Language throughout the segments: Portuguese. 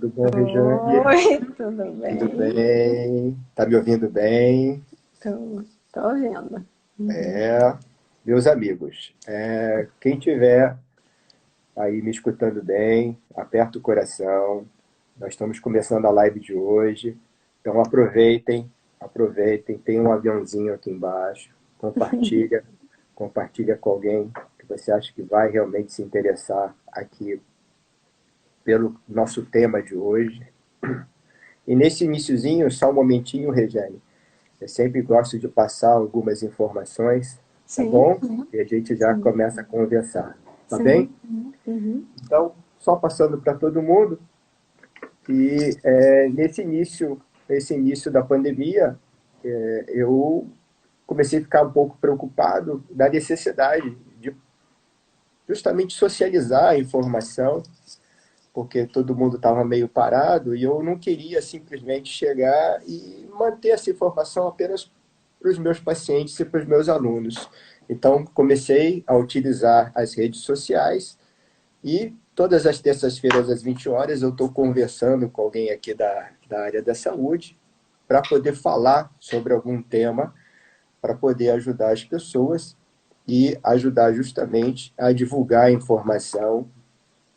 Tudo bom, Rejane? Oi, tudo Tudo bem? bem? Tá me ouvindo bem? Tô ouvindo. Uhum. É, meus amigos, quem tiver aí me escutando bem, aperta o coração. Nós estamos começando a live de hoje, então aproveitem. Tem um aviãozinho aqui embaixo. Compartilha com alguém que você acha que vai realmente se interessar aqui pelo nosso tema de hoje. E nesse iniciozinho, só um momentinho, Rejane. Eu sempre gosto de passar algumas informações, tá Sim, bom? E a gente já sim, começa a conversar, tá bem? sim. Uhum. Então, só passando para todo mundo, nesse início da pandemia, eu comecei a ficar um pouco preocupado da necessidade de justamente socializar a informação, porque todo mundo estava meio parado e eu não queria simplesmente chegar e manter essa informação apenas para os meus pacientes e para os meus alunos. Então, comecei a utilizar as redes sociais e todas as terças-feiras, às 20 horas, eu estou conversando com alguém aqui da área da saúde para poder falar sobre algum tema, para poder ajudar as pessoas e ajudar justamente a divulgar a informação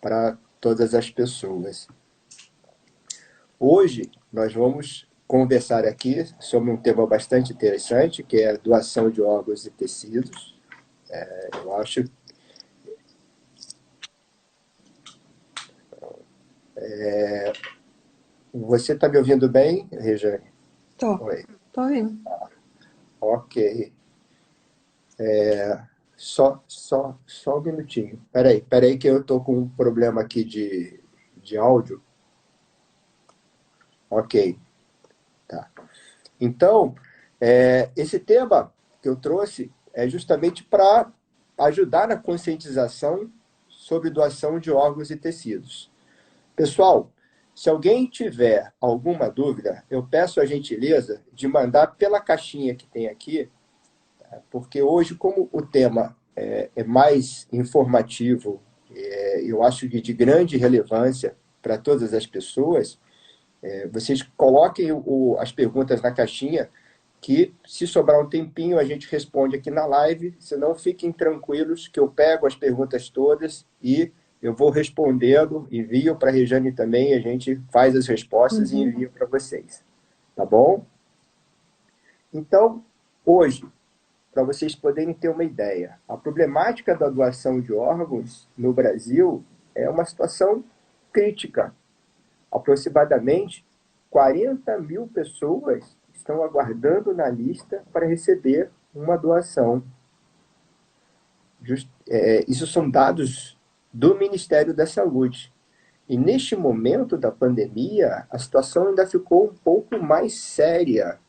para todas as pessoas. Hoje, nós vamos conversar aqui sobre um tema bastante interessante, que é a doação de órgãos e tecidos. Eu acho. Você está me ouvindo bem, Rejane? Tô, Oi. tô ouvindo. Ok. Só um minutinho. Peraí que eu estou com um problema aqui de áudio. Ok, tá. Então, esse tema que eu trouxe é justamente para ajudar na conscientização sobre doação de órgãos e tecidos. Pessoal, se alguém tiver alguma dúvida, eu peço a gentileza de mandar pela caixinha que tem aqui, porque hoje, como o tema é mais informativo, eu acho de grande relevância para todas as pessoas, vocês coloquem as perguntas na caixinha, que se sobrar um tempinho a gente responde aqui na live, senão fiquem tranquilos que eu pego as perguntas todas e eu vou respondendo, envio para a Rejane também, a gente faz as respostas e Uhum. envio para vocês, tá bom? Então, hoje, para vocês poderem ter uma ideia, a problemática da doação de órgãos no Brasil é uma situação crítica. Aproximadamente 40 mil pessoas estão aguardando na lista para receber uma doação. Isso são dados do Ministério da Saúde. E neste momento da pandemia, a situação ainda ficou um pouco mais séria.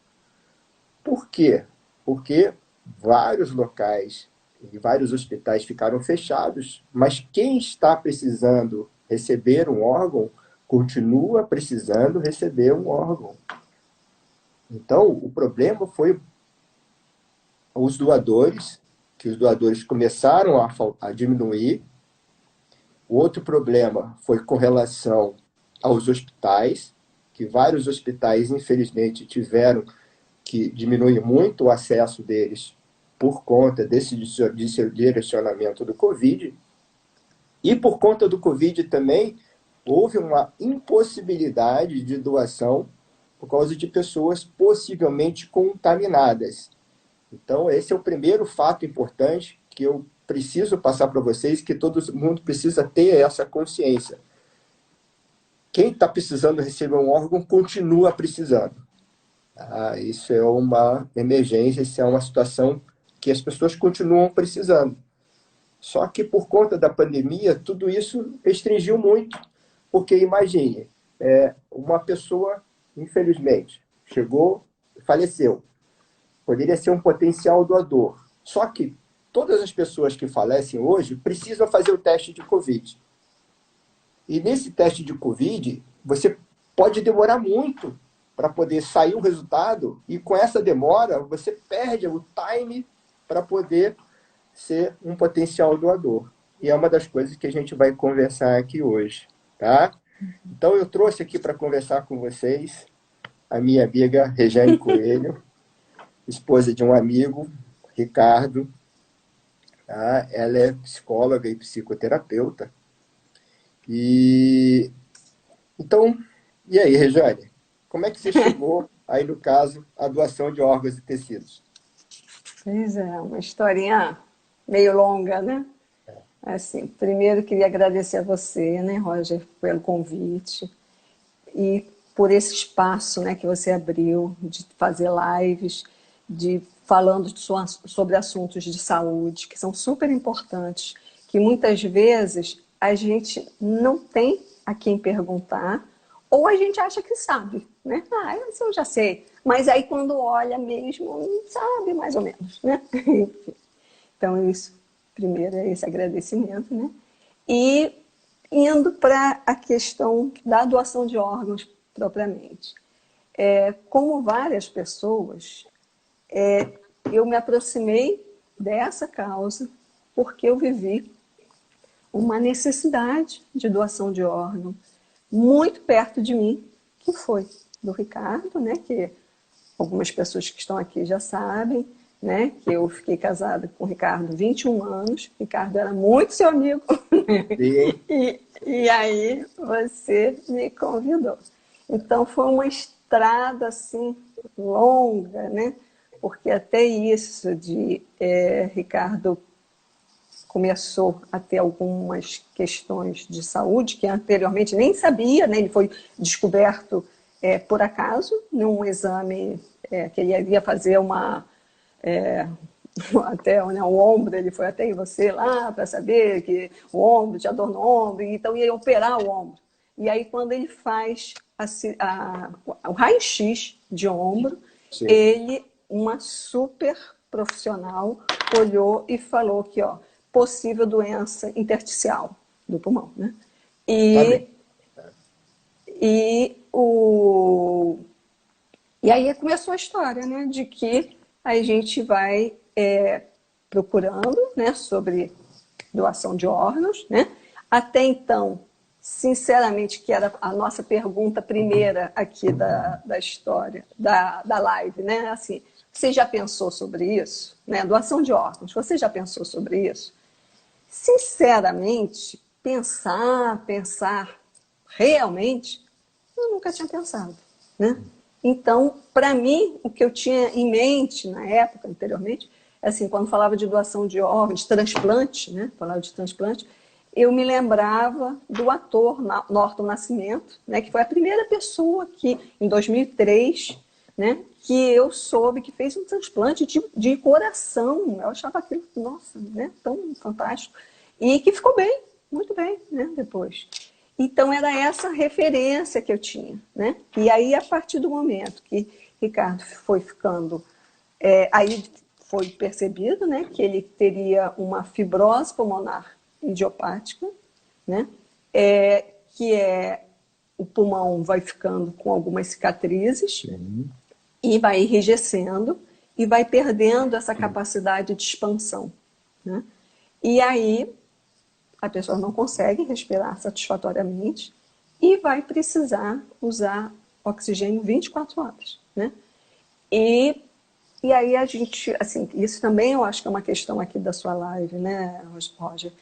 Por quê? Porque vários locais e vários hospitais ficaram fechados, mas quem está precisando receber um órgão continua precisando receber um órgão. Então, o problema foi os doadores, que os doadores começaram a diminuir. O outro problema foi com relação aos hospitais, que vários hospitais, infelizmente, tiveram que diminuir muito o acesso deles por conta desse direcionamento do Covid. E por conta do Covid também, houve uma impossibilidade de doação por causa de pessoas possivelmente contaminadas. Então, esse é o primeiro fato importante que eu preciso passar para vocês, que todo mundo precisa ter essa consciência. Quem está precisando receber um órgão continua precisando. Isso é uma emergência, isso é uma situação que as pessoas continuam precisando. Só que por conta da pandemia, tudo isso restringiu muito. Porque imagine, uma pessoa, infelizmente, chegou, faleceu. Poderia ser um potencial doador. Só que todas as pessoas que falecem hoje precisam fazer o teste de Covid. E nesse teste de Covid, você pode demorar muito para poder sair o resultado, e com essa demora, você perde o time para poder ser um potencial doador. E é uma das coisas que a gente vai conversar aqui hoje, tá? Então, eu trouxe aqui para conversar com vocês a minha amiga Regiane Coelho, esposa de um amigo, Ricardo. Tá? Ela é psicóloga e psicoterapeuta. Então, e aí, Regiane? Como é que você chegou, aí no caso, à doação de órgãos e tecidos? Pois é, uma historinha meio longa, né? Assim, primeiro queria agradecer a você, né, Roger, pelo convite e por esse espaço, né, que você abriu de fazer lives, de falando sobre assuntos de saúde, que são super importantes, que muitas vezes a gente não tem a quem perguntar, ou a gente acha que sabe, né? Ah, isso eu já sei. Mas aí quando olha mesmo, não sabe mais ou menos, né? Então, isso, primeiro é esse agradecimento, né? E indo para a questão da doação de órgãos propriamente. Como várias pessoas, eu me aproximei dessa causa porque eu vivi uma necessidade de doação de órgão muito perto de mim, que foi do Ricardo, né? Que algumas pessoas que estão aqui já sabem, né? Que eu fiquei casada com o Ricardo 21 anos. O Ricardo era muito seu amigo. Sim. E aí você me convidou. Então foi uma estrada assim longa, né? Porque até isso de Ricardo começou a ter algumas questões de saúde que anteriormente nem sabia, né? Ele foi descoberto por acaso num exame que ele ia fazer até né, o ombro, ele foi até em você lá para saber que o ombro tinha dor no ombro, então ia operar o ombro. E aí quando ele faz o raio-x de ombro, Sim. ele, uma super profissional, olhou e falou que, ó, possível doença intersticial do pulmão, né? Tá bem. E aí começou a história, né, de que a gente vai procurando, né, sobre doação de órgãos, né? Até então, sinceramente, que era a nossa pergunta primeira aqui da história, da live, né? Assim, você já pensou sobre isso? Né? Doação de órgãos, você já pensou sobre isso? Sinceramente, pensar realmente, eu nunca tinha pensado, né? Então, para mim, o que eu tinha em mente na época, anteriormente, assim, quando falava de doação de órgãos, de transplante, né? Falava de transplante, eu me lembrava do ator Norton Nascimento, né? Que foi a primeira pessoa que, em 2003, né? Que eu soube que fez um transplante de coração. Eu achava aquilo, nossa, né? Tão fantástico. E que ficou bem, muito bem, né? Depois. Então, era essa referência que eu tinha, né? E aí, a partir do momento que Ricardo foi ficando... aí foi percebido, né, que ele teria uma fibrose pulmonar idiopática, né? Que o pulmão vai ficando com algumas cicatrizes. Sim. E vai enrijecendo e vai perdendo essa capacidade de expansão, né? E aí a pessoa não consegue respirar satisfatoriamente e vai precisar usar oxigênio 24 horas, né? E aí a gente, assim, isso também eu acho que é uma questão aqui da sua live, né, Roger,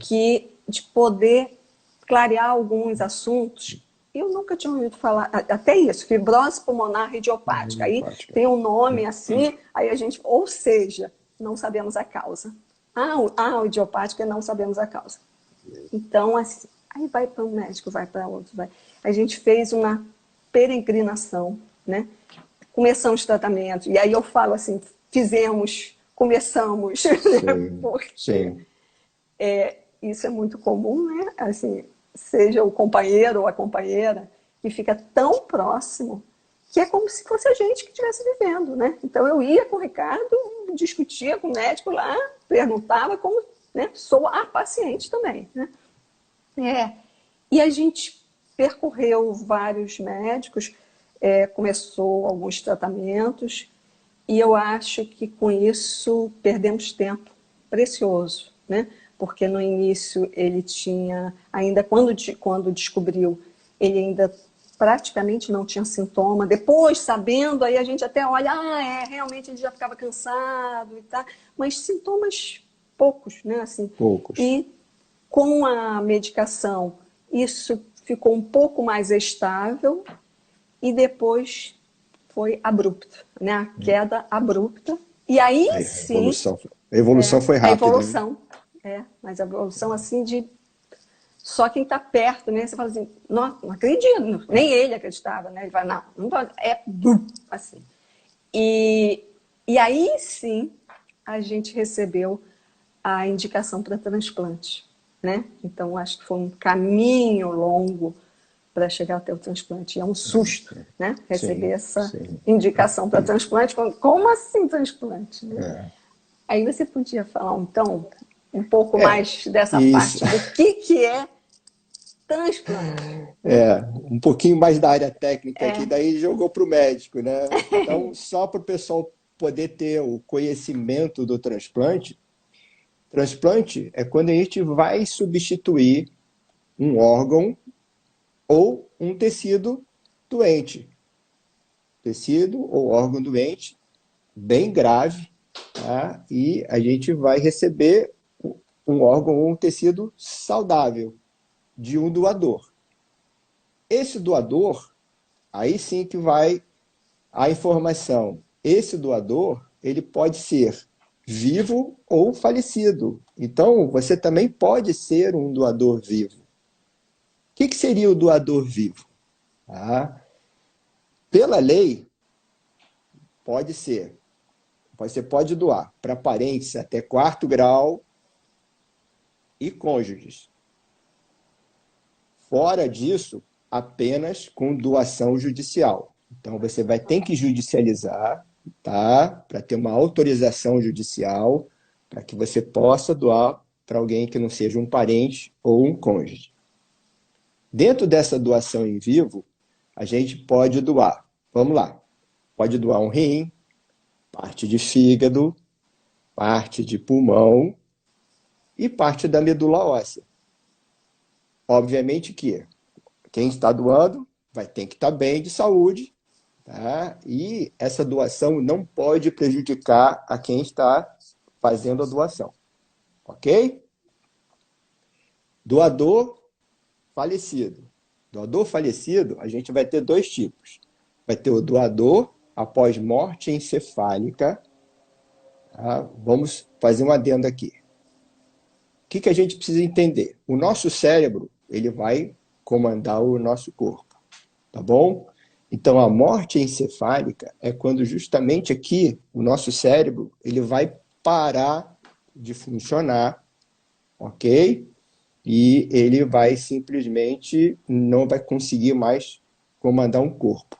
que de poder clarear alguns assuntos. Eu nunca tinha ouvido falar, até isso, fibrose pulmonar idiopática. Aí tem um nome assim, aí a gente, ou seja, não sabemos a causa. O idiopático não sabemos a causa. Então, assim, aí vai para um médico, vai para outro, vai. A gente fez uma peregrinação, né? Começamos o tratamento, e aí eu falo assim, começamos, né? Porque isso é muito comum, né? Assim, seja o companheiro ou a companheira que fica tão próximo que é como se fosse a gente que estivesse vivendo, né? Então eu ia com o Ricardo, discutia com o médico lá, perguntava como, né? Sou a paciente também, né? E a gente percorreu vários médicos, começou alguns tratamentos, e eu acho que com isso perdemos tempo precioso, né? Porque no início ele tinha, ainda quando descobriu, ele ainda praticamente não tinha sintoma. Depois, sabendo, aí a gente até olha, realmente ele já ficava cansado e tal, mas sintomas poucos, né? Assim, Poucos. e com a medicação, isso ficou um pouco mais estável e depois foi abrupto, né? A queda abrupta. E aí sim, A evolução foi a rápida, né? evolução, mas a evolução assim de só quem está perto, né? Você fala assim, não acredito, nem ele acreditava, né? Ele fala, não pode, assim. E, e aí sim a gente recebeu a indicação para transplante, né? Então acho que foi um caminho longo para chegar até o transplante. E é um susto, né? Receber Sim, essa sim. indicação para transplante. Como assim transplante? Né? É. Aí você podia falar, então, um pouco É, mais dessa isso. parte do que é transplante. Né? É, um pouquinho mais da área técnica aqui, daí jogou para o médico, né? Então, só para o pessoal poder ter o conhecimento do transplante, transplante é quando a gente vai substituir um órgão ou um tecido doente. Tecido ou órgão doente, bem grave, tá? E a gente vai receber um órgão ou um tecido saudável de um doador. Esse doador, aí sim que vai a informação. Esse doador, ele pode ser vivo ou falecido. Então, você também pode ser um doador vivo. O que seria o doador vivo? Ah, pela lei, pode ser. Você pode doar para parentes até quarto grau e cônjuges. Fora disso, apenas com doação judicial. Então, você vai ter que judicializar, tá? Para ter uma autorização judicial, para que você possa doar para alguém que não seja um parente ou um cônjuge. Dentro dessa doação em vivo, a gente pode doar. Vamos lá. Pode doar um rim, parte de fígado, parte de pulmão e parte da medula óssea. Obviamente que quem está doando vai ter que estar bem de saúde, tá? E essa doação não pode prejudicar a quem está fazendo a doação, ok? Doador falecido. Doador falecido, a gente vai ter dois tipos. Vai ter o doador após morte encefálica. Tá? Vamos fazer um adendo aqui. O que a gente precisa entender? O nosso cérebro, ele vai comandar o nosso corpo, tá bom? Então, a morte encefálica é quando justamente aqui o nosso cérebro ele vai parar de funcionar, ok? E ele vai simplesmente não vai conseguir mais comandar um corpo.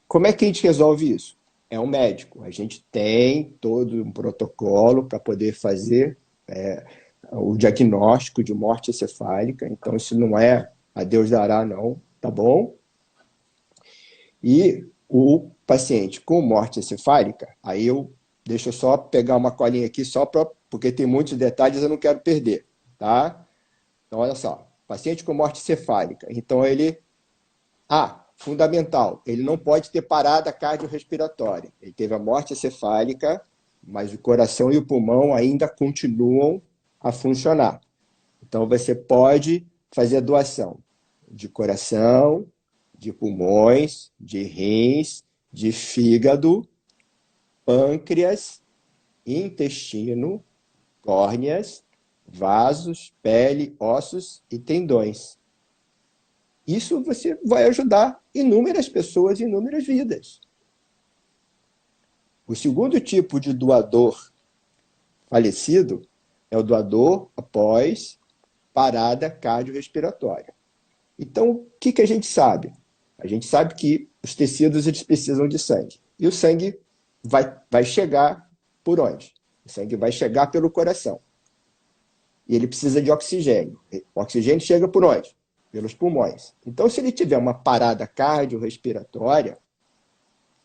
Como é que a gente resolve isso? É um médico. A gente tem todo um protocolo para poder fazer o diagnóstico de morte encefálica. Então, isso não é a Deus dará, não, tá bom? E o paciente com morte encefálica, aí deixa eu só pegar uma colinha aqui, porque tem muitos detalhes eu não quero perder, tá? Então, olha só, paciente com morte encefálica, então fundamental, ele não pode ter parada cardiorrespiratória. Ele teve a morte encefálica, mas o coração e o pulmão ainda continuam a funcionar. Então, você pode fazer a doação de coração, de pulmões, de rins, de fígado, pâncreas, intestino, córneas, vasos, pele, ossos e tendões. Isso você vai ajudar inúmeras pessoas, inúmeras vidas. O segundo tipo de doador falecido é o doador após parada cardiorrespiratória. Então, o que a gente sabe? A gente sabe que os tecidos eles precisam de sangue. E o sangue vai chegar por onde? O sangue vai chegar pelo coração. E ele precisa de oxigênio. O oxigênio chega por onde? Pelos pulmões. Então, se ele tiver uma parada cardiorrespiratória,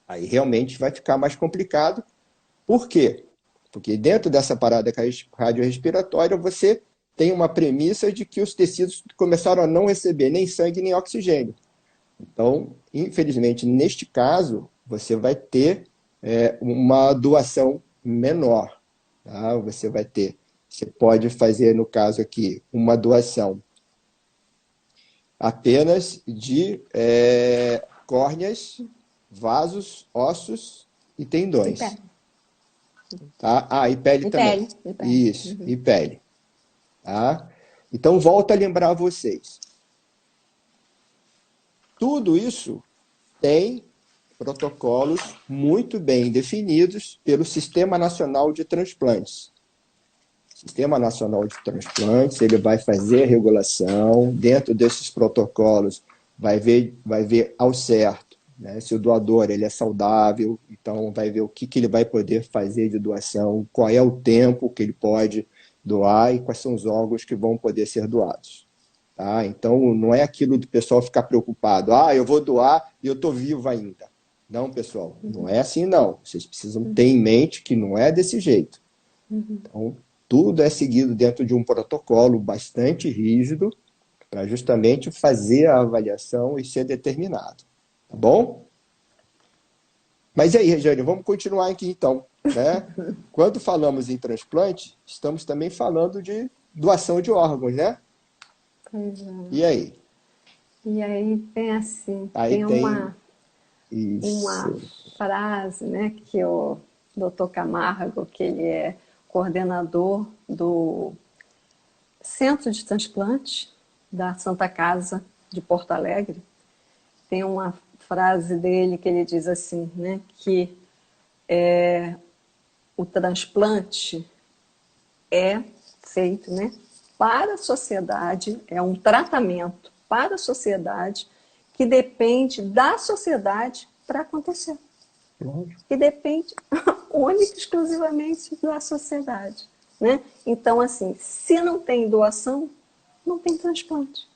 aí realmente vai ficar mais complicado. Por quê? Porque dentro dessa parada cardiorrespiratória, você tem uma premissa de que os tecidos começaram a não receber nem sangue nem oxigênio. Então, infelizmente, neste caso, você vai ter uma doação menor. Tá? Você pode fazer, no caso aqui, uma doação apenas de córneas, vasos, ossos e E tendões. pele. Tá? Ah, e pele E também. pele. E pele. Isso, e pele. Tá? Então, volto a lembrar vocês. Tudo isso tem protocolos muito bem definidos pelo Sistema Nacional de Transplantes. O Sistema Nacional de Transplantes, ele vai fazer a regulação, dentro desses protocolos vai ver ao certo, né, se o doador ele é saudável, então vai ver o que ele vai poder fazer de doação, qual é o tempo que ele pode doar e quais são os órgãos que vão poder ser doados. Tá? Então, não é aquilo do pessoal ficar preocupado, eu vou doar e eu estou vivo ainda. Não, pessoal, não é assim não. Vocês precisam ter em mente que não é desse jeito. Então, tudo é seguido dentro de um protocolo bastante rígido para justamente fazer a avaliação e ser determinado. Tá bom? Mas e aí, Regiane, vamos continuar aqui então. Né? Quando falamos em transplante, estamos também falando de doação de órgãos, né? Pois E é. aí? E aí tem assim, Aí tem tem uma isso. frase, né, que o Dr. Camargo, que ele é coordenador do Centro de Transplante da Santa Casa de Porto Alegre, tem uma frase dele que ele diz assim, né, que o transplante é feito, né, para a sociedade, é um tratamento para a sociedade que depende da sociedade para acontecer. Que depende única e exclusivamente da sociedade. Né? Então, assim, se não tem doação, não tem transplante.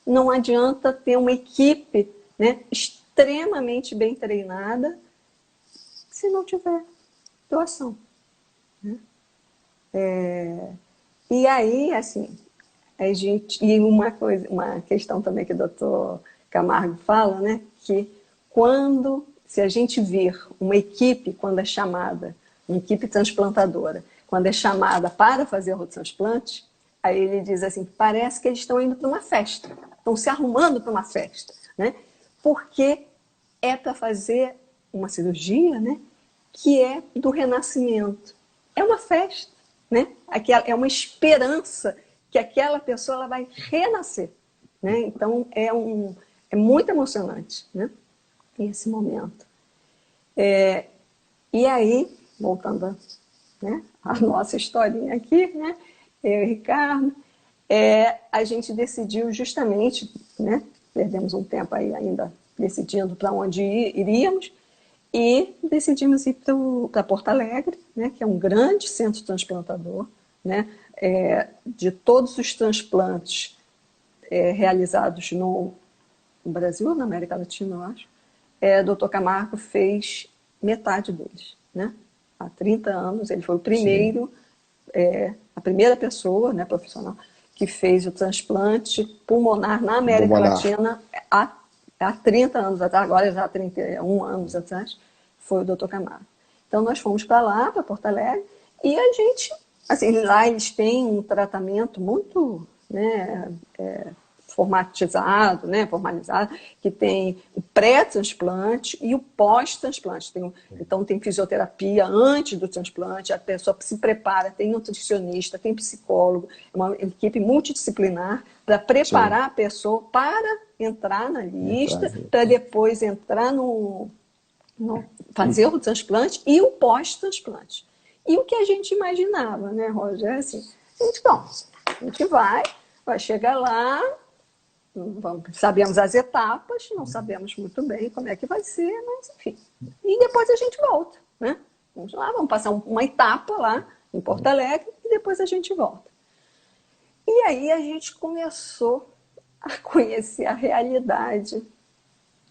Não adianta ter uma equipe, né, extremamente bem treinada se não tiver doação. Né? E aí, assim, a gente, e uma questão também que o doutor Camargo fala, né, que se a gente vir uma equipe, quando é chamada, uma equipe transplantadora, quando é chamada para fazer o transplante, aí ele diz assim, parece que eles estão indo para uma festa, estão se arrumando para uma festa, né? Porque é para fazer uma cirurgia, né, que é do renascimento. É uma festa, né? É uma esperança que aquela pessoa ela vai renascer. Né? Então, é muito emocionante, né? Esse momento. E aí, voltando né, a nossa historinha aqui, né? Eu e o Ricardo, a gente decidiu justamente, né? Perdemos um tempo aí ainda decidindo para onde iríamos, e decidimos ir para Porto Alegre, né, que é um grande centro transplantador, né, de todos os transplantes realizados no Brasil, na América Latina, eu acho. Dr. Camargo fez metade deles. Né? Há 30 anos, ele foi o primeiro, a primeira pessoa, né, profissional, que fez o transplante pulmonar na América Latina há 30 anos atrás, agora já há 31 anos atrás, foi o Dr. Camargo. Então, nós fomos para lá, para Porto Alegre, e a gente, assim, lá eles têm um tratamento muito, né, formatizado, né, formalizado, que tem o pré-transplante e o pós-transplante. Então, tem fisioterapia antes do transplante, a pessoa se prepara, tem nutricionista, tem psicólogo, é uma equipe multidisciplinar para preparar Sim. a pessoa para entrar na lista, para depois entrar fazer o transplante e o pós-transplante. E o que a gente imaginava, né, Roger? Assim, a gente vai chegar lá, sabemos as etapas, não sabemos muito bem como é que vai ser, mas enfim. E depois a gente volta, né? Vamos lá, vamos passar uma etapa lá em Porto Alegre e depois a gente volta. E aí a gente começou a conhecer a realidade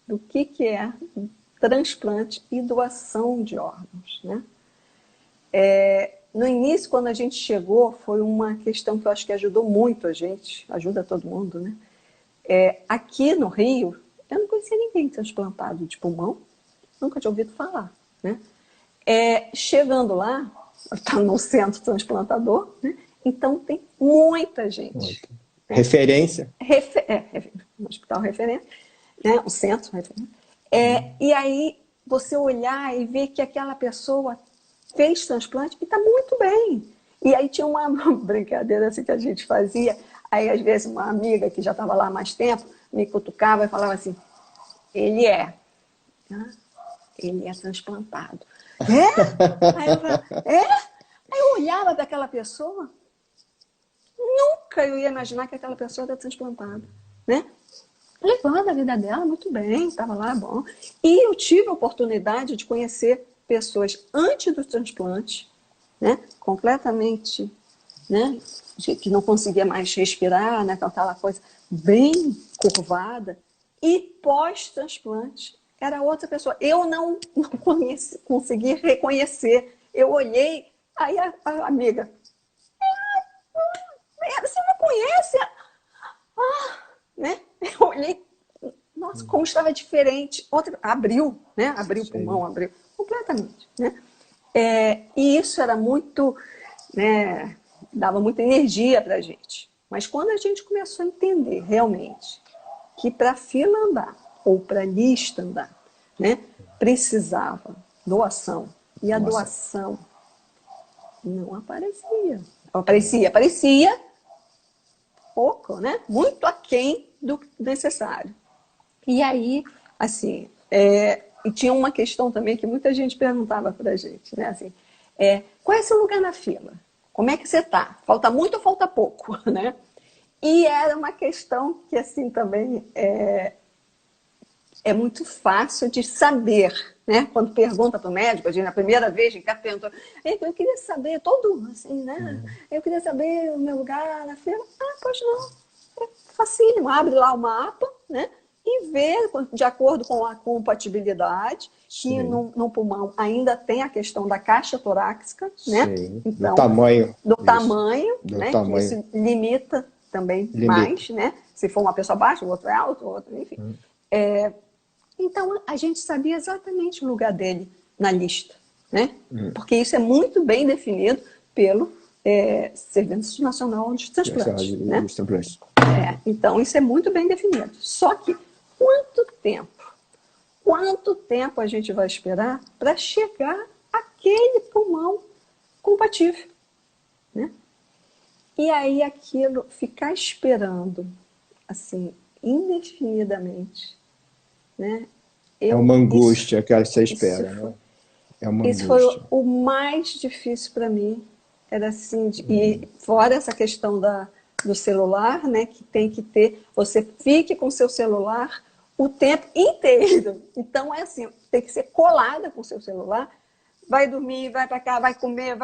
do que é transplante e doação de órgãos, né? no início, quando a gente chegou, foi uma questão que eu acho que ajudou muito a gente, ajuda todo mundo, né? Aqui no Rio, eu não conhecia ninguém transplantado de pulmão, nunca tinha ouvido falar, né? Chegando lá, está no centro transplantador, né? Então tem muita gente. Né? Referência. Um hospital referência, né? Um centro referência. E aí você olhar e ver que aquela pessoa fez transplante e está muito bem. E aí tinha uma brincadeira assim que a gente fazia, aí às vezes uma amiga que já estava lá há mais tempo me cutucava e falava assim, ele é transplantado. Aí eu falava, Aí eu olhava para aquela pessoa, nunca eu ia imaginar que aquela pessoa era transplantada, né? Levando a vida dela muito bem, estava lá, bom. E eu tive a oportunidade de conhecer pessoas antes do transplante, né? Completamente, né? Que não conseguia mais respirar, né? Com aquela coisa bem curvada. E pós-transplante, era outra pessoa. Eu não consegui reconhecer. Eu olhei, aí a amiga, você não conhece? Né? Eu olhei, nossa, como estava diferente. Abriu, né? Abriu o pulmão, abriu completamente, né? E isso era muito, né? Dava muita energia para a gente. Mas quando a gente começou a entender realmente que para a fila andar ou para a lista andar, né? Precisava doação e a doação não aparecia. Aparecia pouco, né? Muito aquém do necessário. E aí, assim, e tinha uma questão também que muita gente perguntava para a gente, né? Assim, qual é seu lugar na fila? Como é que você está? Falta muito ou falta pouco, né? E era uma questão que, assim, também é muito fácil de saber, né? Quando pergunta para o médico, a gente, na primeira vez, a gente perguntou, eu queria saber, todo assim, né? Eu queria saber o meu lugar na fila. Pois não. É facílimo, abre lá o mapa, né? E vê, de acordo com a compatibilidade, que no pulmão ainda tem a questão da caixa torácica, né? Sim. Então, do tamanho. Do tamanho, do né? tamanho. Que isso limita também mais, né? Se for uma pessoa baixa, o outro é alto, o outro, enfim. Então, a gente sabia exatamente o lugar dele na lista, né? Porque isso é muito bem definido pelo Serviço Nacional de Transplantes, né? Então, isso é muito bem definido. Só que, quanto tempo a gente vai esperar para chegar aquele pulmão compatível, né? E aí, aquilo, ficar esperando, assim, indefinidamente, né? É uma angústia que você espera, né? É uma isso angústia. foi o mais difícil para mim. Era assim, e fora essa questão do celular, né? Que tem que ter, você fique com o seu celular o tempo inteiro. Então é assim, tem que ser colada com o seu celular. Vai dormir, vai para cá, vai comer,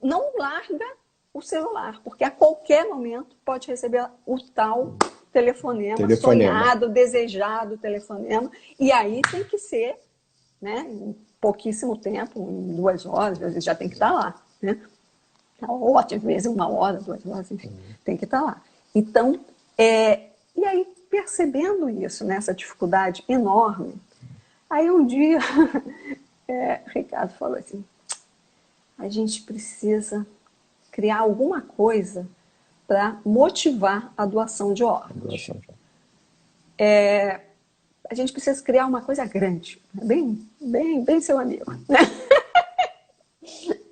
não larga o celular, porque a qualquer momento pode receber o tal telefonema. Sonhado, desejado telefonema, e aí tem que ser, né, em pouquíssimo tempo, em 2 horas, às vezes já tem que estar lá, né? Ou às vezes 1 hora, 2 horas, enfim, tem que estar lá. Então, e aí percebendo isso, né, essa dificuldade enorme, aí um dia Ricardo falou assim, a gente precisa criar alguma coisa para motivar a doação de órgãos. A gente precisa criar uma coisa grande, bem seu amigo, né?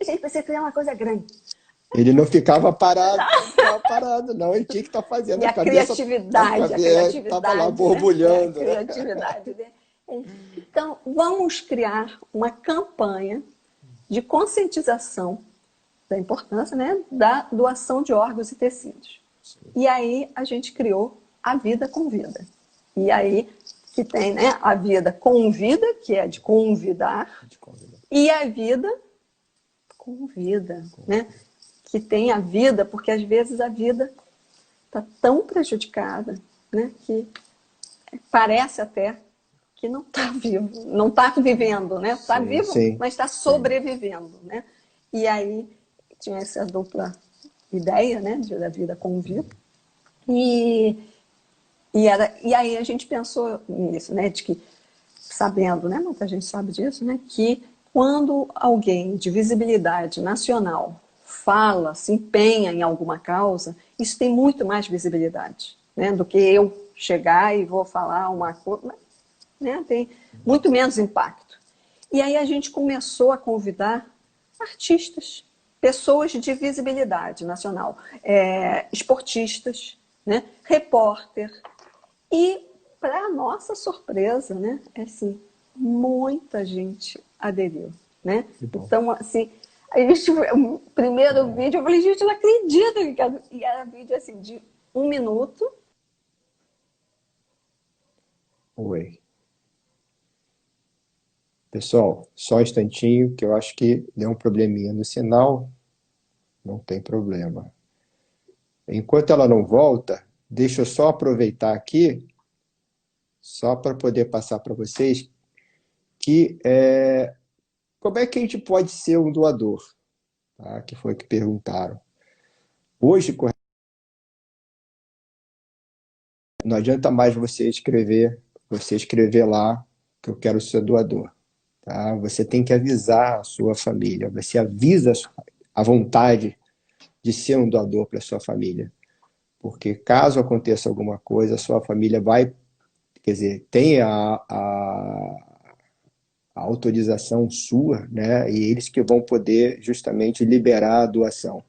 A gente precisa criar uma coisa grande. Ele não ficava parado, não. Ele tinha que estar fazendo. E a criatividade estava lá borbulhando. Né? A criatividade. Né? Então, vamos criar uma campanha de conscientização da importância, né, da doação de órgãos e tecidos. E aí a gente criou a Vida com Vida. E aí que tem, né, a vida com vida, que é de convidar, e a vida com vida, né? Que tem a vida, porque às vezes a vida está tão prejudicada, né, que parece até que não está vivo, não está vivendo, né? Está vivo, mas está sobrevivendo, né? E aí tinha essa dupla ideia, né, da vida com vida. E aí a gente pensou nisso, né, de que, sabendo, né, muita gente sabe disso, né, que quando alguém de visibilidade nacional fala, se empenha em alguma causa, isso tem muito mais visibilidade, né, do que eu chegar e vou falar uma coisa, né, tem muito menos impacto. E aí a gente começou a convidar artistas, pessoas de visibilidade nacional, esportistas, né, repórter. E, para nossa surpresa, né, assim, muita gente aderiu, né? Então, assim, a gente, o primeiro vídeo, eu falei, gente, eu não acredito. E era vídeo, assim, de 1 minuto. Oi. Pessoal, só um instantinho, que eu acho que deu um probleminha no sinal. Não tem problema. Enquanto ela não volta, deixa eu só aproveitar aqui, só para poder passar para vocês, que como é que a gente pode ser um doador? Tá? Que foi que perguntaram. Hoje, não adianta mais você escrever lá que eu quero ser doador. Tá? Você tem que avisar a sua família. Você avisa a vontade de ser um doador para a sua família. Porque caso aconteça alguma coisa, a sua família vai, quer dizer, tem a autorização sua, né? E eles que vão poder justamente liberar a doação.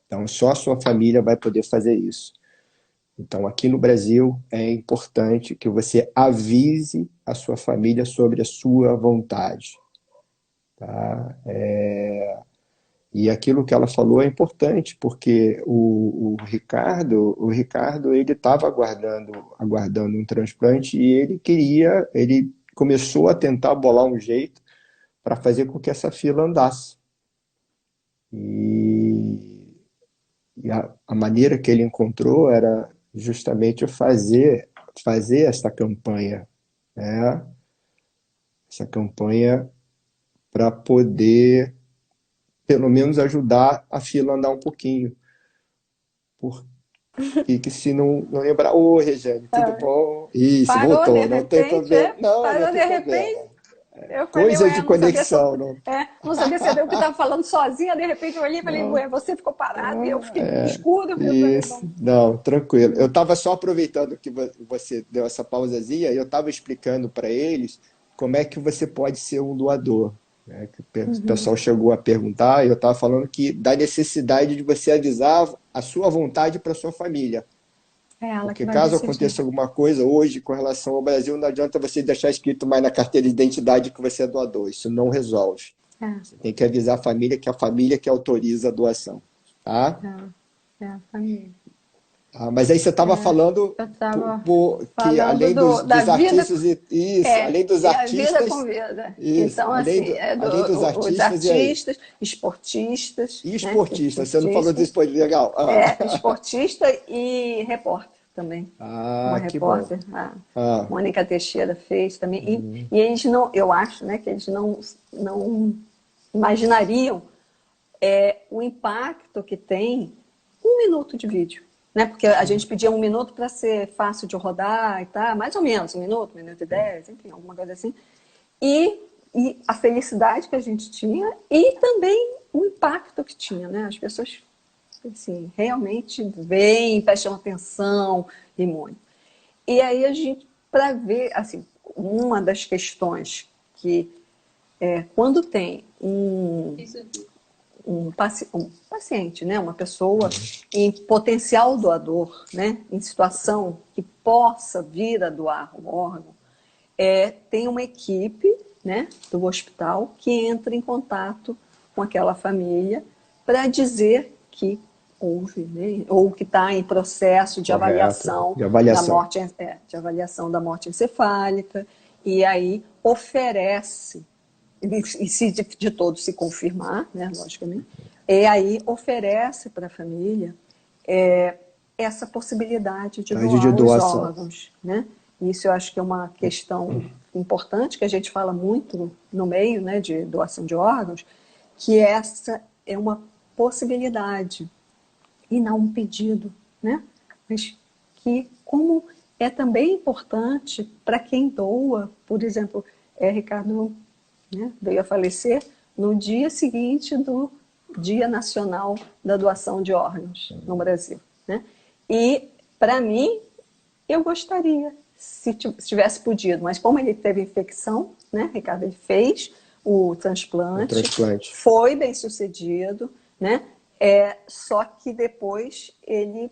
Então, só a sua família vai poder fazer isso. Então, aqui no Brasil, é importante que você avise a sua família sobre a sua vontade. Tá? E aquilo que ela falou é importante, porque o Ricardo ele estava aguardando um transplante e ele começou a tentar bolar um jeito para fazer com que essa fila andasse. E, a maneira que ele encontrou era justamente fazer essa campanha, né? Essa campanha para poder, pelo menos, ajudar a fila a andar um pouquinho. Porque se não lembrar, ô Regiane, tudo bom? Isso, Parou de voltou, não tem repente, problema. Não, não parou de tem repente. problema. Eu falei, Coisa ué, de não sabia se conexão, não. não sabia se eu que estava falando sozinha, de repente eu olhei e falei, Não. ué, você ficou parado e eu fiquei escuro. Eu falei, Isso, bom. não, tranquilo. Eu estava só aproveitando que você deu essa pausazinha e eu estava explicando para eles como é que você pode ser um doador, né? Que o pessoal chegou a perguntar e eu estava falando que da necessidade de você avisar a sua vontade para sua família. É ela que Porque vai caso decidir. aconteça alguma coisa hoje com relação ao Brasil, não adianta você deixar escrito mais na carteira de identidade que você é doador. Isso não resolve. É, Você tem que avisar a família que autoriza a doação. Tá? a família. Mas aí você estava falando Eu estava que falando além da dos vida, artistas, isso, além dos e a vida com artistas, vida. isso, Então, assim, além dos os artistas, e aí? artistas, esportistas, E né? esportistas, você não falou de esporte, legal. Esportista e repórter também. Uma Que bom. repórter, a Ah, Mônica Teixeira fez também. E eles não, eu acho, né, que eles não imaginariam o impacto que tem 1 minuto de vídeo. Né? Porque a gente pedia 1 minuto para ser fácil de rodar e tal, mais ou menos, 1 minuto e 10, enfim, alguma coisa assim. E a felicidade que a gente tinha e também o impacto que tinha, né? As pessoas assim, realmente veem, prestam atenção e muito. E aí a gente, para ver, assim, uma das questões que quando tem um paciente, né, uma pessoa em potencial doador, né, em situação que possa vir a doar um órgão, tem uma equipe, né, do hospital que entra em contato com aquela família para dizer que houve, né, ou que está em processo de correto. avaliação De da avaliação. morte, da morte encefálica, e aí oferece, e se de todos se confirmar, né, logicamente, e aí oferece para a família essa possibilidade de De doar os doação. órgãos, né? Isso eu acho que é uma questão importante que a gente fala muito no meio, né, de doação de órgãos, que é é uma possibilidade e não um pedido, né? Mas que como é também importante para quem doa, por exemplo, Ricardo, né, veio a falecer no dia seguinte do Dia Nacional da Doação de Órgãos no Brasil, né? E para mim, eu gostaria, se tivesse podido, mas como ele teve infecção, né, Ricardo, ele fez o transplante, foi bem sucedido, né? Só que depois ele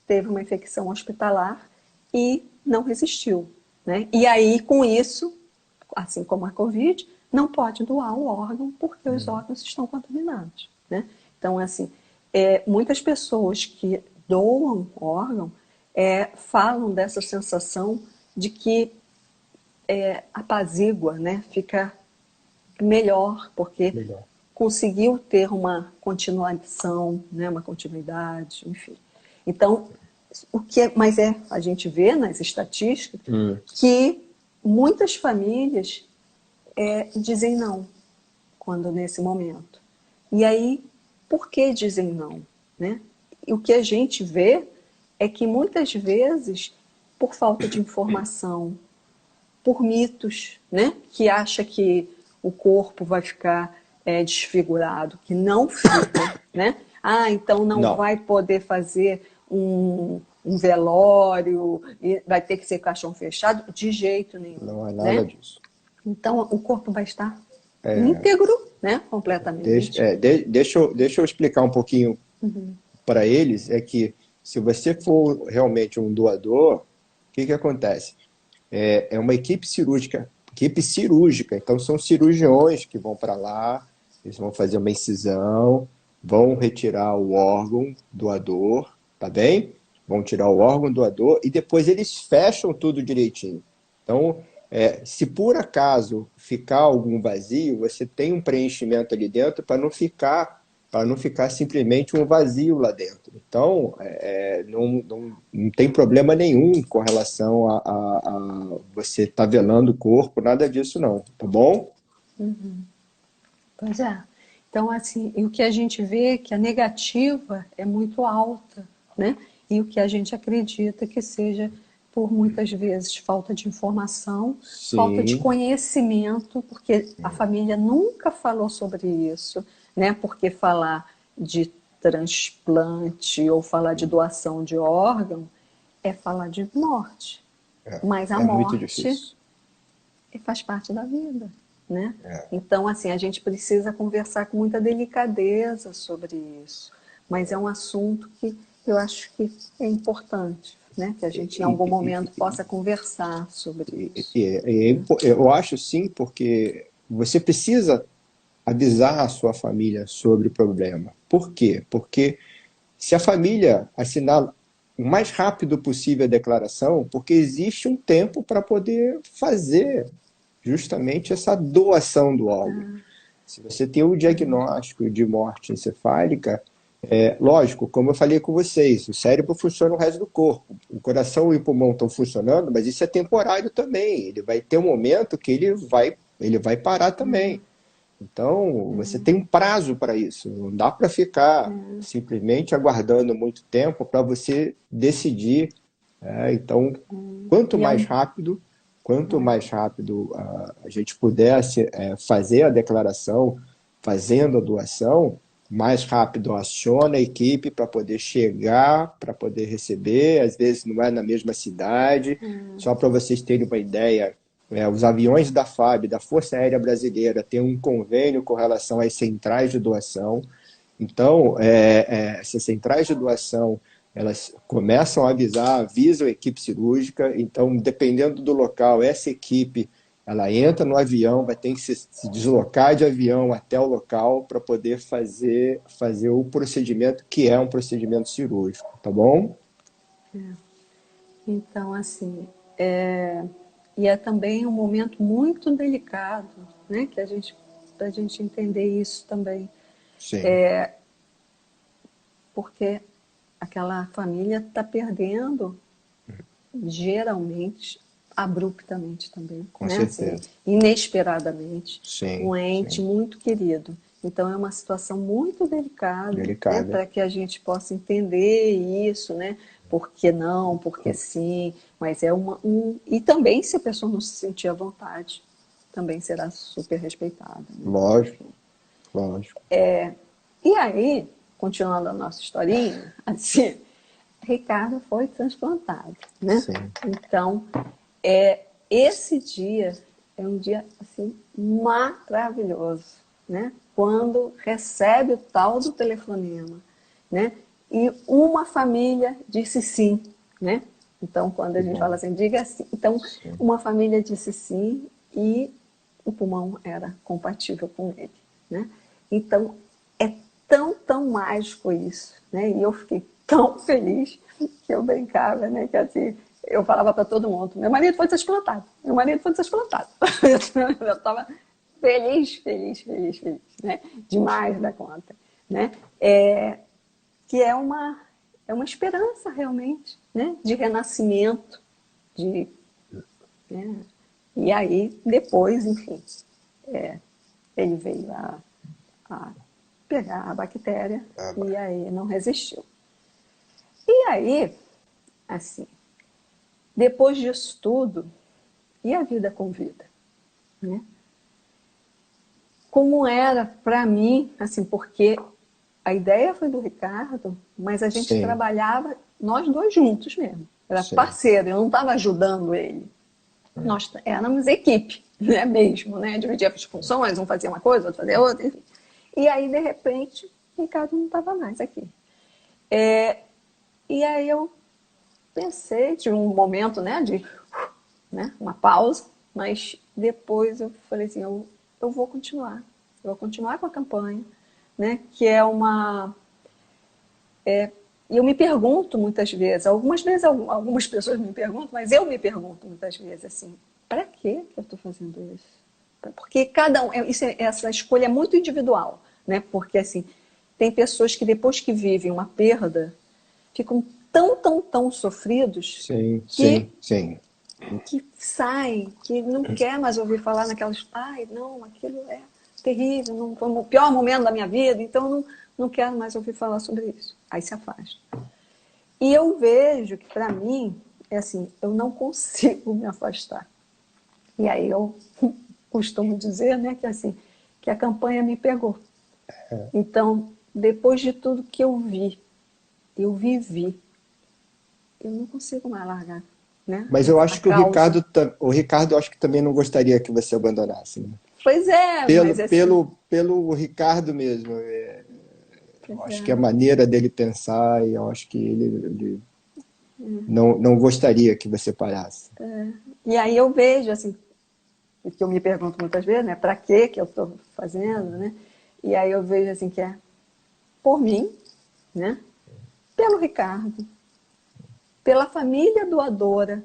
teve uma infecção hospitalar e não resistiu, né? E aí, com isso, assim como a Covid, não pode doar o órgão porque os órgãos estão contaminados, né? Então, assim, muitas pessoas que doam órgão falam dessa sensação de que apazigua, né? Fica melhor, porque conseguiu ter uma continuação, né? Uma continuidade, enfim. Então, mas a gente vê nas estatísticas que muitas famílias dizem não quando nesse momento. E aí, por que dizem não, né? E o que a gente vê é que muitas vezes, por falta de informação, por mitos, né? Que acha que o corpo vai ficar desfigurado, que não fica, né? Ah, então não vai poder fazer um velório, vai ter que ser caixão fechado, de jeito nenhum. Não é nada disso. Então o corpo vai estar íntegro, né? Completamente. Deixa eu explicar um pouquinho para eles, é que se você for realmente um doador, o que acontece? É uma equipe cirúrgica, então são cirurgiões que vão para lá, eles vão fazer uma incisão, vão retirar o órgão doador, tá bem? Vão tirar o órgão doador e depois eles fecham tudo direitinho. Então, se por acaso ficar algum vazio, você tem um preenchimento ali dentro para não ficar simplesmente um vazio lá dentro. Então, não tem problema nenhum com relação a você estar velando o corpo, nada disso não, tá bom? Pois é. Então, assim, e o que a gente vê é que a negativa é muito alta, né? E o que a gente acredita que seja, por muitas vezes, falta de informação, falta de conhecimento, porque a família nunca falou sobre isso, né? Porque falar de transplante ou falar de doação de órgão é falar de morte. Mas a morte faz parte da vida, né? Então, assim, a gente precisa conversar com muita delicadeza sobre isso. Mas é um assunto que eu acho que é importante, né? Que a gente, em algum momento, possa conversar sobre isso. Eu acho sim, porque você precisa avisar a sua família sobre o problema. Por quê? Porque se a família assinar o mais rápido possível a declaração, porque existe um tempo para poder fazer justamente essa doação do órgão. Se você tem o diagnóstico de morte encefálica, lógico, como eu falei com vocês, o cérebro funciona o resto do corpo. O coração e o pulmão estão funcionando, mas isso é temporário também. Ele vai ter um momento que ele vai parar também. Então, você tem um prazo para isso. Não dá para ficar simplesmente aguardando muito tempo para você decidir. Então, quanto mais rápido a gente puder fazer a declaração, fazendo a doação, mais rápido aciona a equipe para poder chegar, para poder receber. Às vezes não é na mesma cidade. Só para vocês terem uma ideia, os aviões da FAB, da Força Aérea Brasileira, têm um convênio com relação às centrais de doação. Então, essas centrais de doação, elas começam a avisam a equipe cirúrgica. Então, dependendo do local, essa equipe ela entra no avião, vai ter que se deslocar de avião até o local para poder fazer o procedimento, que é um procedimento cirúrgico, tá bom? Então, assim, e é também um momento muito delicado, né? Que para a gente entender isso também. Sim. Porque aquela família está perdendo, geralmente, abruptamente também, Com né? certeza. Assim, inesperadamente, Sim, um ente muito querido. Então é uma situação muito delicada, né, Delicada. para que a gente possa entender isso, né? Por que não, por que sim, mas é e também se a pessoa não se sentir à vontade, também será super respeitada, né? Lógico, lógico. E aí, continuando a nossa historinha, assim, Ricardo foi transplantado, né? Sim. Então, esse dia é um dia assim maravilhoso, né? Quando recebe o tal do telefonema, né? E uma família disse sim, né? Então, quando a gente fala assim, diga sim. Então, Sim. uma família disse sim e o pulmão era compatível com ele, né? Então, é tão, tão mágico isso, né? E eu fiquei tão feliz que eu brincava, né? Que assim, eu falava para todo mundo, meu marido foi transplantado, meu marido foi transplantado. Eu estava feliz, feliz, feliz, feliz, né? Demais da conta, né? Que é uma esperança realmente, né? De renascimento, de, né? E aí, depois, enfim, ele veio a pegar a bactéria e aí não resistiu. E aí, assim, depois disso tudo, e a vida com vida, né? Como era para mim, assim, porque a ideia foi do Ricardo, mas a gente Sim, trabalhava nós dois juntos mesmo. Era sim. parceiro, eu não estava ajudando ele. Nós éramos equipe, né, mesmo, né? Dividia as funções, um fazia uma coisa, outro fazia outra, enfim. E aí, de repente, o Ricardo não estava mais aqui. E aí eu pensei, tive um momento, né, uma pausa, mas depois eu falei assim, eu vou continuar com a campanha, né, que é uma... E eu me pergunto muitas vezes algumas pessoas me perguntam, mas eu me pergunto muitas vezes assim, para que eu estou fazendo isso? Porque cada um, essa escolha é muito individual, né? Porque assim, tem pessoas que depois que vivem uma perda, ficam tão, tão, tão sofridos Sim, que sim, sim. saem, que não quer mais ouvir falar naquelas, ai, não, aquilo é terrível, não, foi o pior momento da minha vida, então não quero mais ouvir falar sobre isso. Aí se afasta. E eu vejo que, para mim, é assim, eu não consigo me afastar. E aí eu costumo dizer, né, que assim, que a campanha me pegou. Então, depois de tudo que eu vivi, eu não consigo mais largar, né, Mas eu a acho que causa. o Ricardo, eu acho que também não gostaria que você abandonasse, né? Pois é, mas assim, Pelo Ricardo mesmo. Eu pois acho que a é, maneira dele pensar, e eu acho que ele não gostaria que você parasse. e aí eu vejo, assim, que eu me pergunto muitas vezes, né, para que eu estou fazendo, né, e aí eu vejo, assim, que é por mim, né, pelo Ricardo, pela família doadora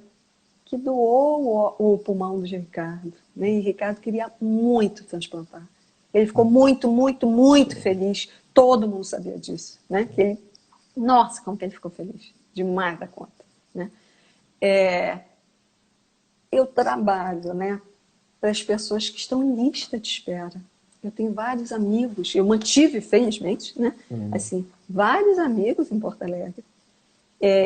que doou o pulmão do Ricardo, né, e Ricardo queria muito transplantar. Ele ficou muito, muito, muito feliz, todo mundo sabia disso, né, que ele, nossa, como que ele ficou feliz, demais da conta, né. Eu trabalho, né, para as pessoas que estão em lista de espera. Eu tenho vários amigos, eu mantive, felizmente, né, assim, vários amigos em Porto Alegre.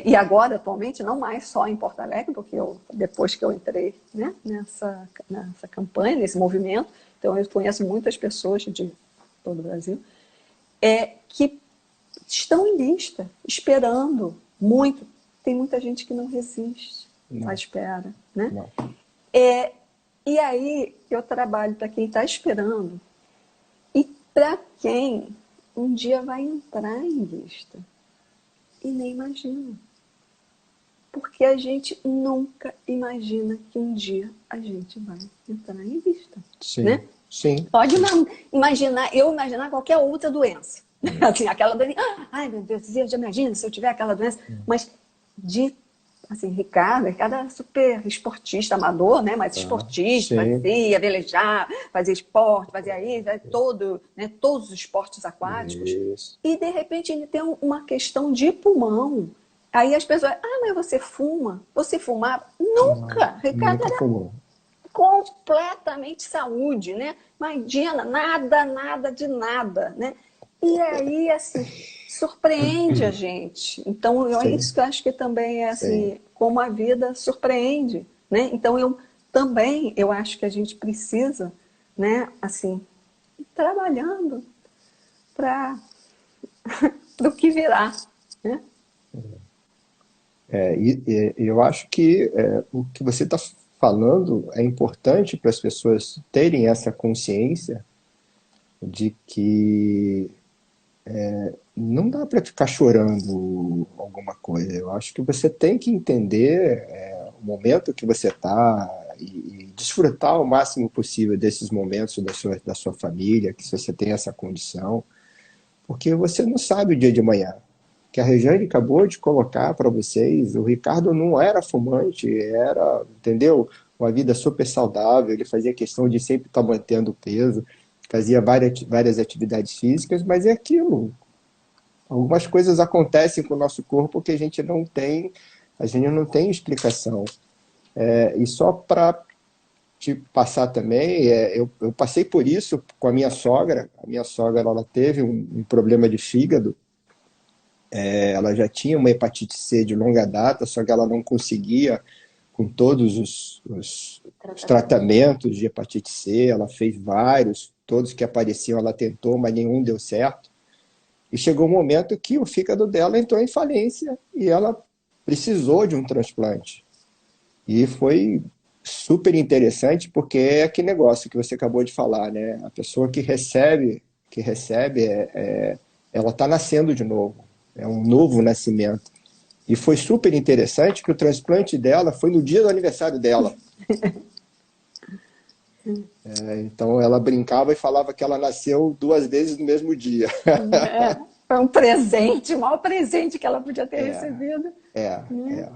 E agora, atualmente, não mais só em Porto Alegre, porque depois que eu entrei, né, nessa campanha, nesse movimento, então eu conheço muitas pessoas de todo o Brasil, que estão em lista, esperando muito. Tem muita gente que não resiste à Não, espera, né? não. E aí eu trabalho para quem está esperando e para quem um dia vai entrar em lista e nem imagina. Porque a gente nunca imagina que um dia a gente vai entrar em lista, Sim, né? sim, Pode sim. imaginar qualquer outra doença. Assim, aquela doença, ai meu Deus, você já imagina se eu tiver aquela doença. Mas assim, Ricardo era super esportista, amador, né? Mas esportista, Sim, fazia velejar, fazia esporte, fazia isso, né? Todos os esportes aquáticos. isso. E de repente ele tem uma questão de pulmão. Aí as pessoas, mas você fuma? Você fumava? Não, Nunca! Ricardo nunca era fumou. completamente saúde, né? Imagina, nada de nada, né? E aí, assim, surpreende a gente. Então, é Sim, isso que eu acho que também é sim. assim, como a vida surpreende, né? Então, eu acho que a gente precisa, né, assim, ir trabalhando para o que virá, né? Eu acho que o que você está falando é importante para as pessoas terem essa consciência de que não dá para ficar chorando alguma coisa. Eu acho que você tem que entender o momento que você está e desfrutar o máximo possível desses momentos da sua família, que se você tem essa condição, porque você não sabe o dia de amanhã. Que a Rejane acabou de colocar para vocês, o Ricardo não era fumante, era, entendeu? Uma vida super saudável, ele fazia questão de sempre estar mantendo peso, fazia várias atividades físicas, mas é aquilo. Algumas coisas acontecem com o nosso corpo que a gente não tem explicação. E só para te passar também, eu passei por isso com a minha sogra. A minha sogra ela teve um problema de fígado. Ela já tinha uma hepatite C de longa data, só que ela não conseguia com todos os tratamentos de hepatite C. Ela fez vários, todos que apareciam ela tentou, mas nenhum deu certo. E chegou um momento que o fígado dela entrou em falência e ela precisou de um transplante. E foi super interessante porque é aquele negócio que você acabou de falar, né? A pessoa que recebe ela está nascendo de novo. É um novo nascimento. E foi super interessante que o transplante dela foi no dia do aniversário dela. Então ela brincava e falava que ela nasceu duas vezes no mesmo dia. É, foi um presente, o maior presente que ela podia ter recebido. É, Né?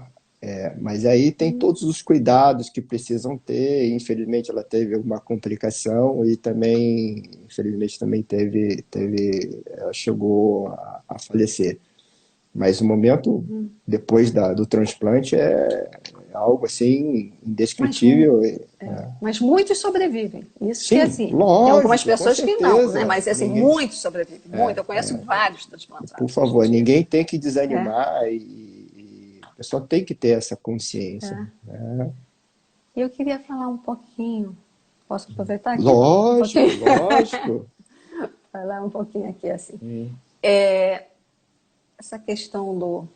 mas aí tem todos os cuidados que precisam ter. Infelizmente, ela teve uma complicação e também, infelizmente, também ela chegou a falecer. Mas o momento depois do transplante é algo assim Mas, indescritível. mas muitos sobrevivem. Isso que é Sim, assim. Tem algumas lógico, com pessoas que não, né? certeza. Mas assim, Ninguém, muitos sobrevivem. Muito. Eu conheço vários por transplantados hoje em favor, dia. ninguém tem que É, desanimar e a pessoa tem que ter essa consciência. é. Né? E eu queria falar um pouquinho. Posso aproveitar aqui? Um pouquinho. Lógico, lógico. Falar um pouquinho aqui assim. Hum, Essa questão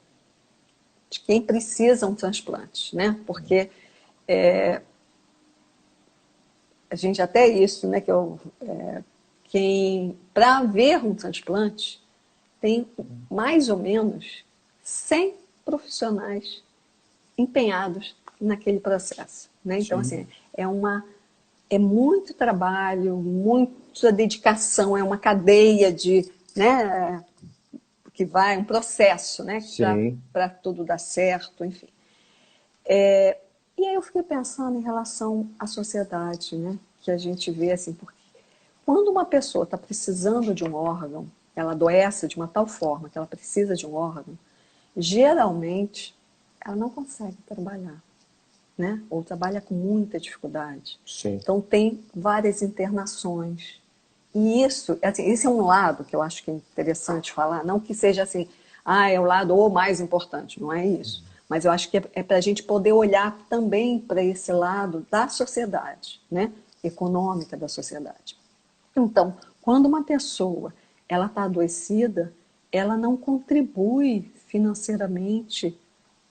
de quem precisa um transplante, né? Porque a gente até isso, né? Quem para haver um transplante tem mais ou menos 100 profissionais empenhados naquele processo, né? Então sim, assim é muito trabalho, muita dedicação, é uma cadeia de, né? Que vai um processo, né? sim, Para tudo dar certo, enfim. E aí eu fiquei pensando em relação à sociedade, né? Que a gente vê assim, porque quando uma pessoa está precisando de um órgão, ela adoece de uma tal forma que ela precisa de um órgão, geralmente ela não consegue trabalhar, né? Ou trabalha com muita dificuldade. sim. Então tem várias internações. E isso, assim, esse é um lado que eu acho que é interessante falar, não que seja assim, é o lado o mais importante, não é isso. Mas eu acho que é para a gente poder olhar também para esse lado da sociedade, né? Econômica da sociedade. Então, quando uma pessoa ela está adoecida, ela não contribui financeiramente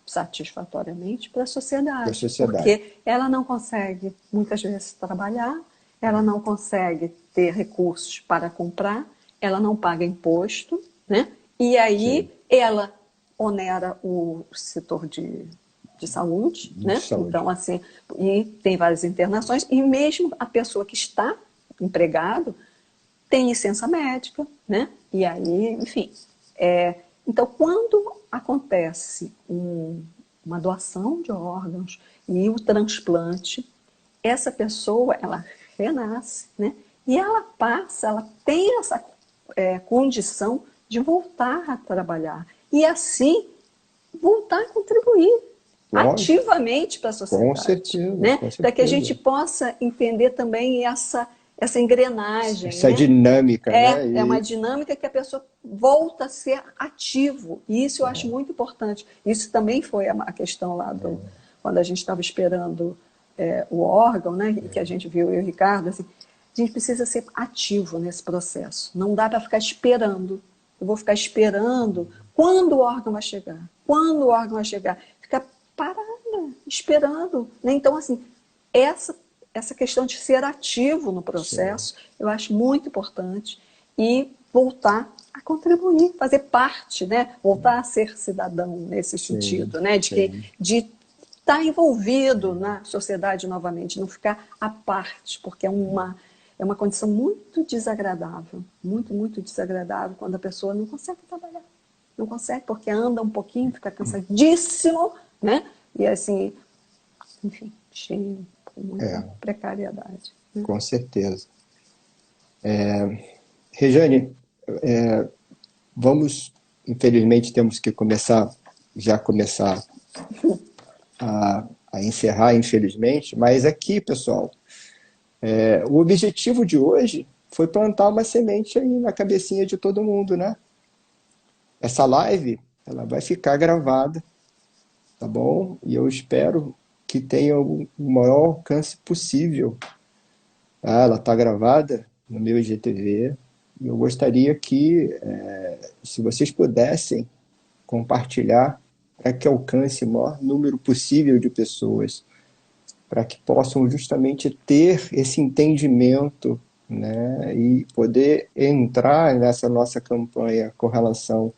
satisfatoriamente para a Da sociedade, sociedade. porque ela não consegue muitas vezes trabalhar, ela não consegue ter recursos para comprar, ela não paga imposto, né? E Sim, aí ela onera o setor de saúde, de né? saúde. Então, assim, e tem várias internações, e mesmo a pessoa que está empregado tem licença médica, né? E aí, enfim. Então, quando acontece uma doação de órgãos e o transplante, essa pessoa, ela renasce, né? E ela tem essa condição de voltar a trabalhar. E assim, voltar a contribuir, Lógico, ativamente para a com sociedade, certeza, né? com Para que a gente certeza. possa entender também essa engrenagem, Essa né? dinâmica, né? É uma dinâmica que a pessoa volta a ser ativo. E isso eu acho muito importante. Isso também foi a questão lá quando a gente estava esperando o órgão, né? E que a gente viu, eu e o Ricardo, assim, a gente precisa ser ativo nesse processo. Não dá para ficar esperando. Eu vou ficar esperando quando o órgão vai chegar. Quando o órgão vai chegar. Ficar parada, esperando. Né? Então, assim, essa questão de ser ativo no Sim, processo, eu acho muito importante. E voltar a contribuir, fazer parte, né? Voltar a ser cidadão nesse sim, sentido, né? sim. De estar envolvido na sociedade novamente, não ficar à parte, porque é uma condição muito desagradável, muito, muito desagradável quando a pessoa não consegue trabalhar. Não consegue, porque anda um pouquinho, fica cansadíssimo, né? E assim, enfim, cheio, com muita É, precariedade. Né? com certeza. Rejane, vamos, infelizmente, temos que começar a encerrar, infelizmente, mas aqui, pessoal, o objetivo de hoje foi plantar uma semente aí na cabecinha de todo mundo, né? Essa live, ela vai ficar gravada, tá bom? E eu espero que tenha o maior alcance possível. Ah, ela está gravada no meu IGTV. E eu gostaria que, se vocês pudessem compartilhar para que alcance o maior número possível de pessoas, para que possam justamente ter esse entendimento, né, e poder entrar nessa nossa campanha com relação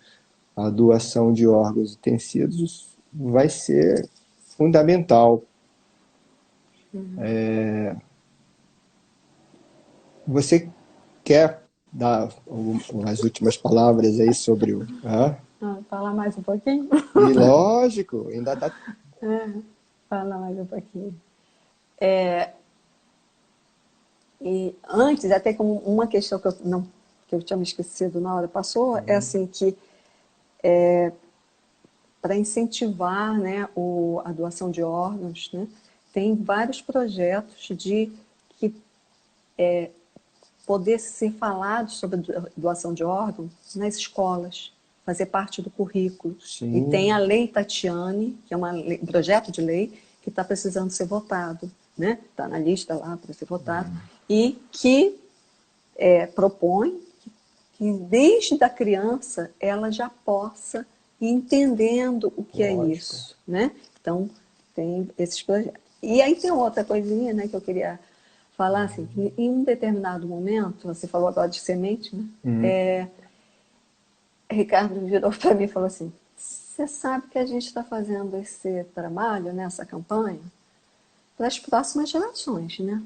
à doação de órgãos e tecidos, vai ser fundamental. Você quer dar as últimas palavras aí sobre o. Falar mais um pouquinho? E lógico, ainda dá. Falar mais um pouquinho. E antes, até como uma questão que eu tinha me esquecido na hora passou, é assim que para incentivar, né, a doação de órgãos, né, tem vários projetos de que poder ser falado sobre a doação de órgãos nas escolas, fazer parte do currículo. E tem a Sim, Lei Tatiane, que é um projeto de lei que está precisando ser votado, né? Está na lista lá para ser votado, e que propõe que desde a criança ela já possa ir entendendo o que é lógico. isso, né? Então, tem esses projetos. E aí tem outra coisinha, né, que eu queria falar, assim, que em um determinado momento, você falou agora de semente, né? Hum, Ricardo virou para mim e falou assim, você sabe que a gente está fazendo esse trabalho, né, essa campanha, para as próximas gerações, né?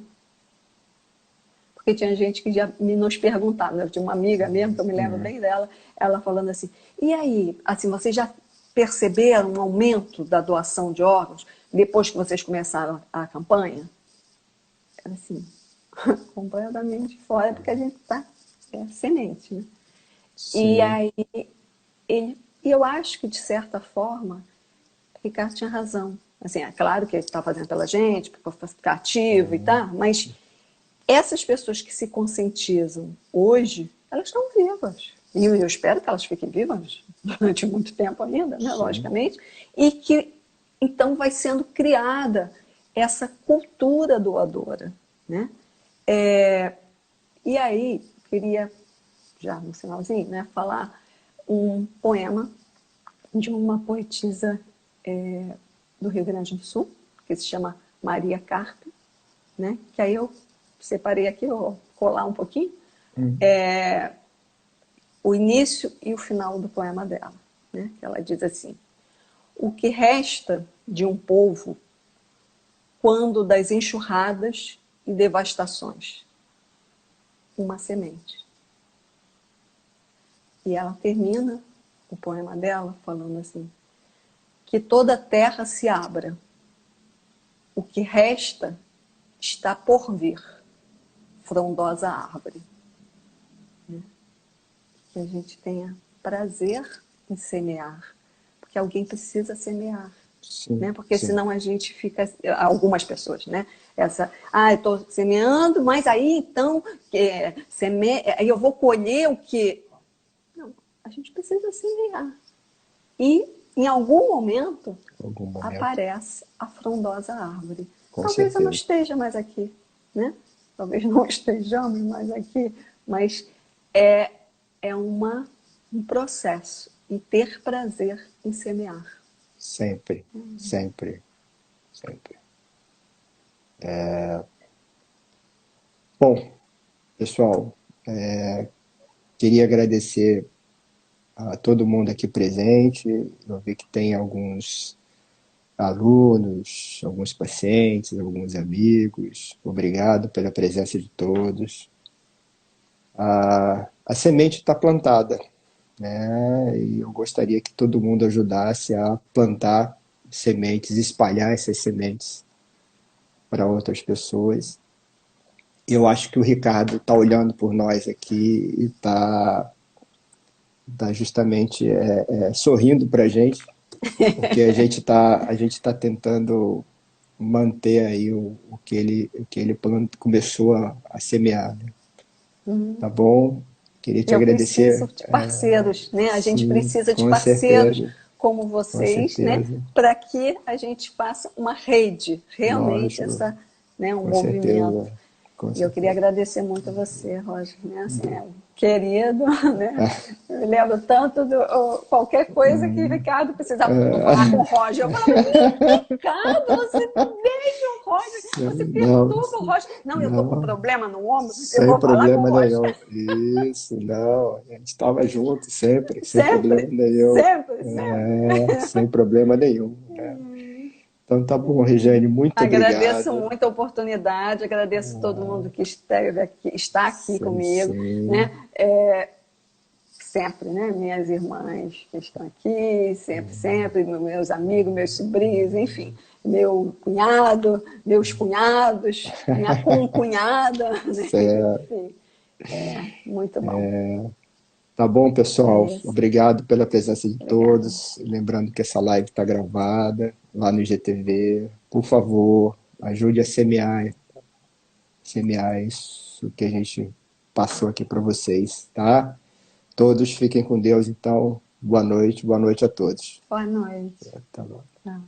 Porque tinha gente que já nos perguntava, eu tinha uma amiga mesmo, que eu me lembro bem dela, ela falando assim, e aí, assim, vocês já perceberam um aumento da doação de órgãos depois que vocês começaram a campanha? Era assim, completamente fora, porque a gente está semente, né? E sim. aí, e eu acho que, de certa forma, Ricardo tinha razão. Assim, é claro que ele está fazendo pela gente, para ficar ativo e tal, mas essas pessoas que se conscientizam hoje, elas estão vivas. E eu espero que elas fiquem vivas durante muito tempo ainda, né, Sim. logicamente, e que então vai sendo criada essa cultura doadora. Né? E aí, queria, já no finalzinho, né, falar um poema de uma poetisa do Rio Grande do Sul, que se chama Maria Carpe, né? Que aí eu separei aqui, vou colar um pouquinho, Hum, o início e o final do poema dela. Né? Ela diz assim, o que resta de um povo quando das enxurradas e devastações? Uma semente. E ela termina o poema dela falando assim, que toda a terra se abra, o que resta está por vir, frondosa árvore. Que a gente tenha prazer em semear, porque alguém precisa semear. Sim, né? Porque sim. senão a gente fica, algumas pessoas, né? Eu estou semeando, mas aí então aí eu vou colher o quê? Não, a gente precisa semear. E em algum momento Em algum momento, aparece a frondosa árvore. com Talvez eu não certeza. esteja mais aqui, né? Talvez não estejamos mais aqui, mas é, um processo e ter prazer em semear. Sempre, sempre, sempre. Bom, pessoal, queria agradecer a todo mundo aqui presente. Eu vi que tem alguns alunos, alguns pacientes, alguns amigos. Obrigado pela presença de todos. A semente está plantada, né? E eu gostaria que todo mundo ajudasse a plantar sementes, espalhar essas sementes para outras pessoas. Eu acho que o Ricardo está olhando por nós aqui e tá justamente sorrindo para a gente, porque a gente tá tentando manter aí o que ele começou a semear, né? Tá bom? Queria te Eu preciso agradecer. de parceiros, né? A gente Sim, precisa de com parceiros certeza, como com vocês, né? certeza. Para que a gente faça uma rede, realmente Lógico, né? Um com movimento. certeza, com E eu queria certeza. agradecer muito a você, Roger, né? Assim, é um querido, né? Eu me lembro tanto qualquer coisa que o Ricardo precisava. Vou falar com o Roger. Eu falava, Ricardo, você deixa o Roger, você Não, perturba o Roger. Não, eu estou com não, problema no ombro, eu sem vou falar com o problema Roger. nenhum. Isso, não, a gente estava junto sempre, sem problema Sempre, nenhum. sempre, sempre. Sem problema nenhum, né? Então tá bom, Regiane, muito Agradeço obrigado. muito a oportunidade, agradeço todo mundo que esteve aqui, está aqui Sim, comigo, sim. né? Sempre, né? Minhas irmãs que estão aqui, sempre, sempre, meus amigos, meus sobrinhos, enfim, meu cunhado, meus cunhados, minha concunhada, né? Certo. Enfim, muito bom. Tá bom, pessoal? É isso. Obrigado pela presença de Obrigada. todos. Lembrando que essa live está gravada lá no IGTV. Por favor, ajude a semear isso que a gente passou aqui para vocês, tá? Todos fiquem com Deus, então. Boa noite a todos. Boa noite. Tá bom. Tchau.